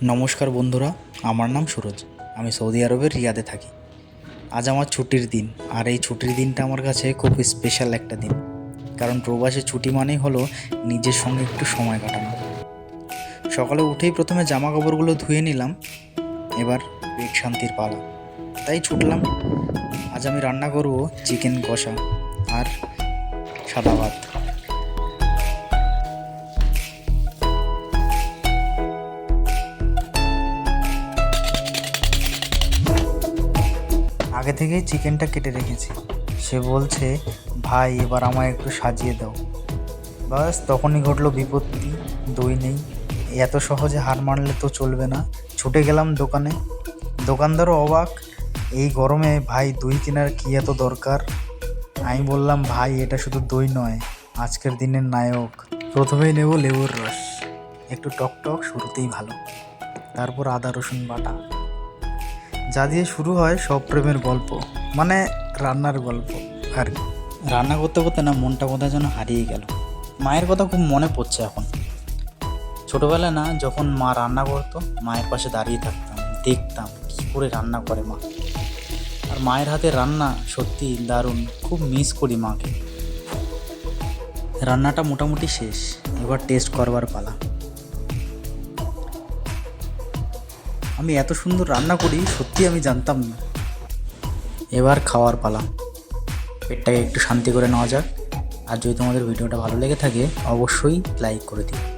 নমস্কার বন্ধুরা, আমার নাম সুরজ। আমি সৌদি আরবের রিয়াদে থাকি। আজ আমার ছুটির দিন, আর এই ছুটির দিনটা আমার কাছে খুব স্পেশাল একটা দিন। কারণ প্রবাসে ছুটি মানেই হলো নিজের সঙ্গে একটু সময় কাটানো। সকালে উঠেই প্রথমে জামা কাপড়গুলো ধুয়ে নিলাম, এবার পেট শান্তির পালা, তাই ছুটলাম। আজ আমি রান্না করব চিকেন কষা আর সাদা ভাত। আগে থেকেই চিকেনটা কেটে রেখেছি। সে বলছে, ভাই এবার আমায় একটু সাজিয়ে দাও। বাস তখনই ঘটলো বিপত্তি। দই নেই। এত সহজে হার মানলে তো চলবে না। ছুটে গেলাম দোকানে। দোকানদারও অবাক, এই গরমে ভাই দই কেনার কী এত দরকার? আমি বললাম, ভাই এটা শুধু দই নয়, আজকের দিনের নায়ক। প্রথমেই নেব লেবুর রস, একটু টক টক শুরুতেই ভালো। তারপর আদা রসুন বাটা, যা দিয়ে শুরু হয় সব প্রেমের গল্প, মানে রান্নার গল্প আর কি। রান্না করতে করতে না মনটা কোথায় যেন হারিয়ে গেল। মায়ের কথা খুব মনে পড়ছে এখন। ছোটোবেলায় না যখন মা রান্না করতো, মায়ের পাশে দাঁড়িয়ে থাকতাম, দেখতাম কী করে রান্না করে মা। আর মায়ের হাতে রান্না সত্যি দারুণ, খুব মিস করি মাকে। রান্নাটা মোটামুটি শেষ, এবার টেস্ট করবার পালা। আমি এত সুন্দর রান্না করি সত্যি আমি জানতাম না। এবার খাওয়ার পালা। পেটটাকে একটু শান্তি করে নেওয়া যাক। আর যদি তোমাদের ভিডিওটা ভালো লেগে থাকে অবশ্যই লাইক করে দিও।